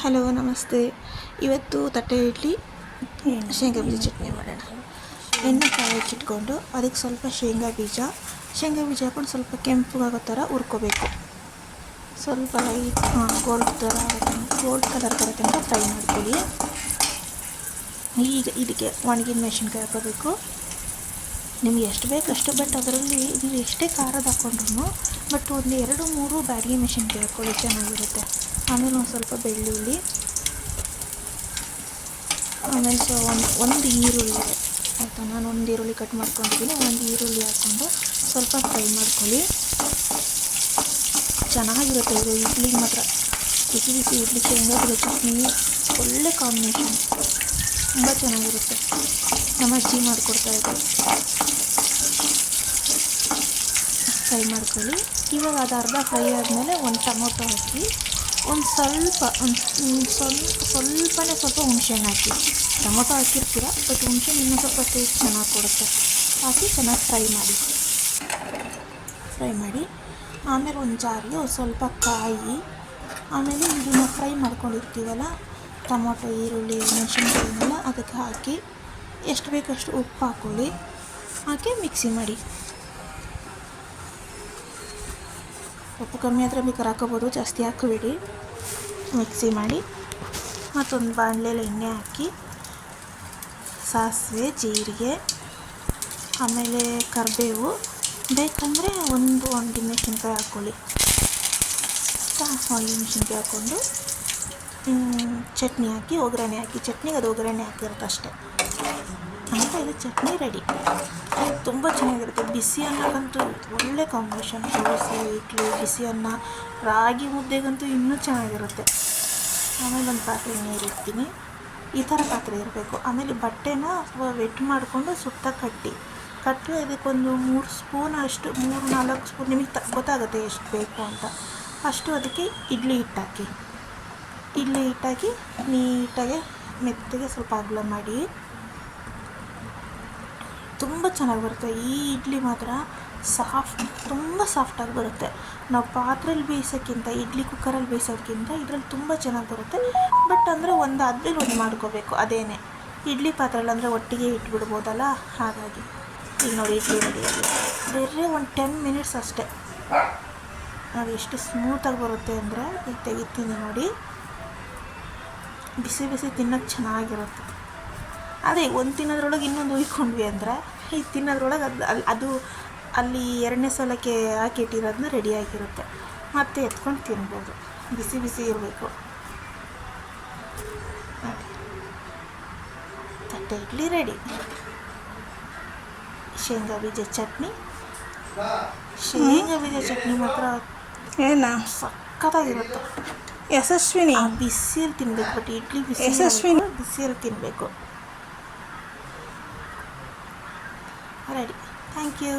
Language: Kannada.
ಹಲೋ ನಮಸ್ತೆ. ಇವತ್ತು ತಟ್ಟೆ ಇಡ್ಲಿ ಶೇಂಗಾ ಬೀಜ ಚಟ್ನಿ ಮಾಡೋಣ. ಎಣ್ಣೆ ಕಾಯಿಚ್ಚಿಟ್ಕೊಂಡು ಅದಕ್ಕೆ ಸ್ವಲ್ಪ ಶೇಂಗಾ ಬೀಜ ಹಾಕೊಂಡು ಸ್ವಲ್ಪ ಕೆಂಪುಗಾಗೋ ಥರ ಹುರ್ಕೋಬೇಕು. ಸ್ವಲ್ಪ ಲೈಟ್ ಗೋಲ್ಡ್ ಕಲರ್ ಬರೋ ತನಕ ಫ್ರೈ ಮಾಡ್ಕೊಳ್ಳಿ. ಈಗ ಇದಕ್ಕೆ ಒಣಗಿದ ಮೆಣಸಿನ್ಕಾಯಿ ಹಾಕೋಬೇಕು. ನಿಮ್ಗೆ ಎಷ್ಟು ಬೇಕು ಅಷ್ಟು, ಬಟ್ ಅದರಲ್ಲಿ ನೀವು ಎಷ್ಟೇ ಖಾರದ ಹಾಕ್ಕೊಂಡ್ರು ಬಟ್ ಒಂದು 2-3 ಬ್ಯಾಡಗಿ ಮೆಣಸಿನ್ಕಾಯಿ ಹಾಕ್ಕೊಳ್ಳಿ, ಚೆನ್ನಾಗಿರುತ್ತೆ. ಆಮೇಲೆ ಒಂದು ಸ್ವಲ್ಪ ಬೆಳ್ಳುಳ್ಳಿ, ಆಮೇಲೆ ಒಂದು ಈರುಳ್ಳಿ ಆಯಿತಾ. ನಾನು ಒಂದು ಈರುಳ್ಳಿ ಕಟ್ ಮಾಡ್ಕೊಂಡಿದ್ದೀನಿ. ಒಂದು ಈರುಳ್ಳಿ ಹಾಕ್ಕೊಂಡು ಸ್ವಲ್ಪ ಫ್ರೈ ಮಾಡ್ಕೊಳ್ಳಿ. ಚೆನ್ನಾಗಿರುತ್ತೆ ಇದು ಇಡ್ಲಿಗೆ ಮಾತ್ರ. ಬಿಸಿ ಬಿಸಿ ಇಡ್ಲಿ ಶೇಂಗಾ ಬೀಜ ಚಟ್ನಿ ಒಳ್ಳೆ ಕಾಂಬಿನೇಷನ್, ತುಂಬ ಚೆನ್ನಾಗಿರುತ್ತೆ. ನಮ್ಮ ಅಜ್ಜಿ ಮಾಡಿಕೊಡ್ತಾಯಿದ್ರು. ಫ್ರೈ ಮಾಡ್ಕೊಳ್ಳಿ. ಇವಾಗ ಅದು ಅರ್ಧ ಫ್ರೈ ಆದಮೇಲೆ ಒಂದು ಟೊಮೊಟೊ ಹಾಕಿ, ಒಂದು ಸ್ವಲ್ಪನೇ ಹುಣಸೆಹಣ್ಣು ಹಾಕಿ. ಟೊಮೊಟೊ ಹಾಕಿರ್ತೀರ ಬಟ್ ಹುಣಸೆಹಣ್ಣು ಇನ್ನೂ ಸ್ವಲ್ಪ ಟೇಸ್ಟ್ ಚೆನ್ನಾಗಿ ಕೊಡುತ್ತೆ. ಹಾಕಿ ಚೆನ್ನಾಗಿ ಫ್ರೈ ಮಾಡಿ ಆಮೇಲೆ ಒಂದು ಜಾರಿಗೆ ಒಂದು ಸ್ವಲ್ಪ ಕಾಯಿ, ಆಮೇಲೆ ಇದನ್ನು ಫ್ರೈ ಮಾಡ್ಕೊಂಡಿರ್ತೀವಲ್ಲ ಟೊಮೊಟೊ, ಈರುಳ್ಳಿ, ಮೆಣಸಿನ್ಕಾಯಿನೆಲ್ಲ ಅದಕ್ಕೆ ಹಾಕಿ ಎಷ್ಟು ಬೇಕಷ್ಟು ಉಪ್ಪು ಹಾಕಿ ಮಿಕ್ಸಿ ಮಾಡಿ. ಉಪ್ಪು ಕಮ್ಮಿ ಆದರೆ ಬೇಕಾದ್ರೆ ಹಾಕೋಬೋದು, ಜಾಸ್ತಿ ಹಾಕಬೇಡಿ. ಮಿಕ್ಸಿ ಮಾಡಿ ಮತ್ತೊಂದು ಬಾಣಲೆಯಲ್ಲಿ ಎಣ್ಣೆ ಹಾಕಿ ಸಾಸಿವೆ, ಜೀರಿಗೆ, ಆಮೇಲೆ ಕರಿಬೇವು, ಬೇಕಂದರೆ ಒಂದು ಮೆಣಸಿನ್ಕಾಯಿ ಹಾಕ್ಕೊಳ್ಳಿ. ಮೆಣಸಿನ್ಕಾಯಿ ಹಾಕ್ಕೊಂಡು ಚಟ್ನಿ ಹಾಕಿ ಒಗ್ಗರಣೆ ಹಾಕಿ. ಚಟ್ನಿಗೆ ಅದು ಒಗ್ಗರಣೆ ಹಾಕಿರುತ್ತೆ ಅಷ್ಟೇ ಅಂತ. ಇದು ಚಟ್ನಿ ರೆಡಿ. ತುಂಬ ಚೆನ್ನಾಗಿರುತ್ತೆ. ಬಿಸಿ ಅನ್ನಕ್ಕಂತೂ ಒಳ್ಳೆ ಕಾಂಬಿನೇಷನ್. ದೋಸೆ, ಇಡ್ಲಿ, ಬಿಸಿ ಅನ್ನ, ರಾಗಿ ಮುದ್ದೆಗಂತೂ ಇನ್ನೂ ಚೆನ್ನಾಗಿರುತ್ತೆ. ಆಮೇಲೆ ಒಂದು ಪಾತ್ರೆ ನೀರು ಇಡ್ತೀನಿ. ಈ ಥರ ಪಾತ್ರೆ ಇರಬೇಕು. ಆಮೇಲೆ ಬಟ್ಟೆನ ಸ್ವಲ್ಪ ವೆಟ್ ಮಾಡಿಕೊಂಡು ಸುತ್ತ ಕಟ್ಟಿ ಅದಕ್ಕೊಂದು 3 ಸ್ಪೂನ್ ಅಷ್ಟು, 3-4 ಸ್ಪೂನ್, ನಿಮಗೆ ಗೊತ್ತಾಗುತ್ತೆ ಎಷ್ಟು ಬೇಕು ಅಂತ ಅಷ್ಟು. ಅದಕ್ಕೆ ಇಡ್ಲಿ ಹಿಟ್ಟಾಕಿ ನೀಟಾಗಿ ಮೆತ್ತಗೆ ಸ್ವಲ್ಪ ಅಗಲ ಮಾಡಿ. ತುಂಬ ಚೆನ್ನಾಗಿ ಬರುತ್ತೆ ಈ ಇಡ್ಲಿ ಮಾತ್ರ. ತುಂಬ ಸಾಫ್ಟಾಗಿ ಬರುತ್ತೆ. ನಾವು ಪಾತ್ರೆಯಲ್ಲಿ ಬೇಯಿಸೋಕ್ಕಿಂತ, ಇಡ್ಲಿ ಕುಕ್ಕರಲ್ಲಿ ಬೇಯಿಸೋದಕ್ಕಿಂತ ಇದರಲ್ಲಿ ತುಂಬ ಚೆನ್ನಾಗಿ ಬರುತ್ತೆ. ಬಟ್ ಅಂದರೆ ಒಂದು ಆದಮೇಲೆ ಒಂದು ಮಾಡ್ಕೋಬೇಕು. ಅದೇನೆ ಇಡ್ಲಿ ಪಾತ್ರೆಯಲ್ಲಿ ಅಂದರೆ ಒಟ್ಟಿಗೆ ಇಟ್ಬಿಡ್ಬೋದಲ್ಲ, ಹಾಗಾಗಿ. ಈಗ ನೋಡಿ ಇಡ್ಲಿ ರೆಡಿಯಾಗಿ ಬೇರೆ ಒಂದು 10 ಮಿನಿಟ್ಸ್ ಅಷ್ಟೇ. ನೋಡಿ ಎಷ್ಟು ಸ್ಮೂತಾಗಿ ಬರುತ್ತೆ ಅಂದರೆ. ಈಗ ತೆಗಿತೀನಿ ನೋಡಿ. ಬಿಸಿ ಬಿಸಿ ತಿನ್ನೋಕ್ಕೆ ಚೆನ್ನಾಗಿರುತ್ತೆ. ಅದೇ ಒಂದು ತಿನ್ನೋದ್ರೊಳಗೆ ಇನ್ನೊಂದು ಉಯ್ಕೊಂಡ್ವಿ ಅಂದರೆ ಈ ತಿನ್ನೋದ್ರೊಳಗೆ ಅದು ಅಲ್ಲಿ 2ನೇ ಸಲಕ್ಕೆ ಹಾಕಿಟ್ಟಿರೋದನ್ನ ರೆಡಿಯಾಗಿರುತ್ತೆ. ಮತ್ತೆ ಎತ್ಕೊಂಡು ತಿನ್ಬೋದು. ಬಿಸಿ ಬಿಸಿ ಇರಬೇಕು. ತಟ್ಟೆ ಇಡ್ಲಿ ರೆಡಿ. ಶೇಂಗಾ ಬೀಜ ಚಟ್ನಿ ಮಾತ್ರ ಸಕ್ಕತ್ತಾಗಿರುತ್ತೆ. ಯಶಸ್ವಿನಿ ಬಿಸಿಯಲ್ಲಿ ತಿನ್ಬೇಕು. ಬಟ್ ಇಡ್ಲಿ ಬಿಸಿಯಲ್ಲಿ ತಿನ್ನಬೇಕು. ರೆಡಿ. Thank you.